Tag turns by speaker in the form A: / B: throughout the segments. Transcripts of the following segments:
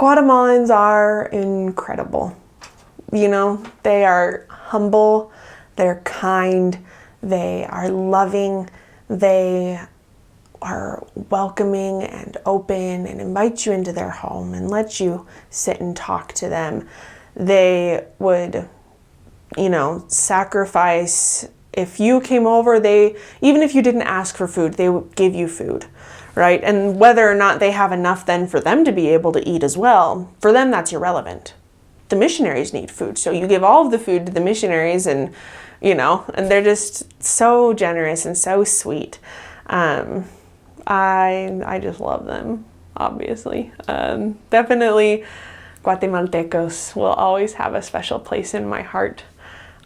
A: Guatemalans are incredible. You know, they are humble, they're kind, they are loving, they are welcoming and open and invite you into their home and let you sit and talk to them. They would, you know, sacrifice. If you came over, even if you didn't ask for food, they would give you food, right? And whether or not they have enough then for them to be able to eat as well, for them that's irrelevant. The missionaries need food, so you give all of the food to the missionaries, and you know, and they're just so generous and so sweet. I just love them, obviously. Definitely Guatemaltecos will always have a special place in my heart.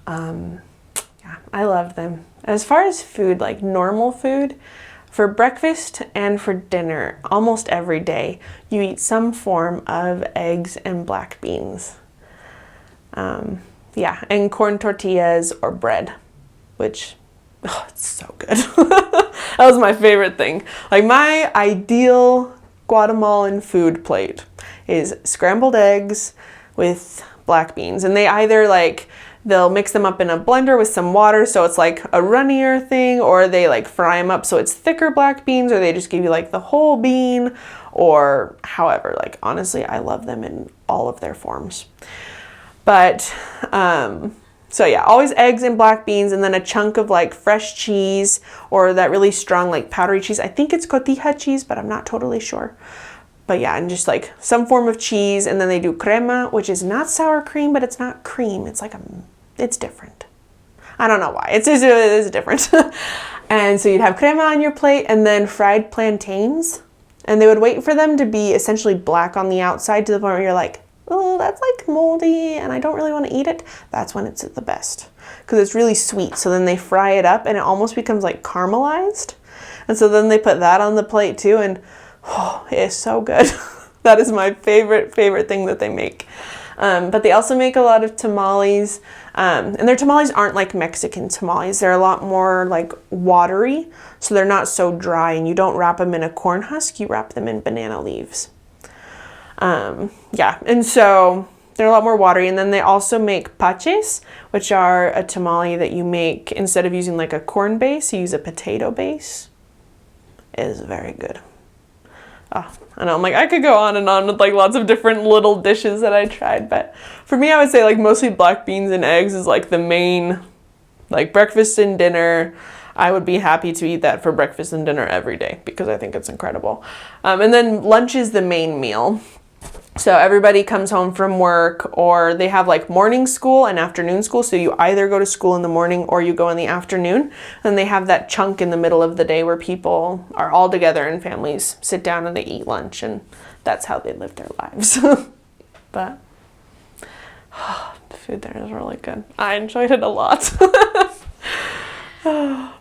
A: Yeah, I love them. As far as food, like normal food, for breakfast and for dinner, almost every day, you eat some form of eggs and black beans. Yeah, and corn tortillas or bread, which, oh, it's so good. That was my favorite thing. Like my ideal Guatemalan food plate is scrambled eggs with black beans. And they either they'll mix them up in a blender with some water so it's like a runnier thing, or they like fry them up so it's thicker black beans, or they just give you like the whole bean, or however. Like honestly, I love them in all of their forms. But so yeah, always eggs and black beans, and then a chunk of like fresh cheese or that really strong like powdery cheese. I think it's cotija cheese, but I'm not totally sure. But yeah, and just like some form of cheese, and then they do crema, which is not sour cream, but it's not cream. It's like it's different. I don't know why. It is different. And so you'd have crema on your plate, and then fried plantains, and they would wait for them to be essentially black on the outside to the point where you're like, oh, that's like moldy and I don't really want to eat it. That's when it's at the best, because it's really sweet. So then they fry it up and it almost becomes like caramelized. And so then they put that on the plate too, and oh, it is so good. That is my favorite thing that they make. But they also make a lot of tamales, and their tamales aren't like Mexican tamales. They're a lot more like watery, so they're not so dry, and you don't wrap them in a corn husk, you wrap them in banana leaves. Yeah, and so they're a lot more watery. And then they also make paches, which are a tamale that you make, instead of using like a corn base, you use a potato base. It is very good. Oh, I know, I'm like, I could go on and on with like lots of different little dishes that I tried, but for me, I would say like mostly black beans and eggs is like the main, like breakfast and dinner. I would be happy to eat that for breakfast and dinner every day because I think it's incredible. And then lunch is the main meal. So everybody comes home from work, or they have like morning school and afternoon school. So you either go to school in the morning or you go in the afternoon. And they have that chunk in the middle of the day where people are all together and families sit down and they eat lunch, and that's how they live their lives. But the food there is really good. I enjoyed it a lot.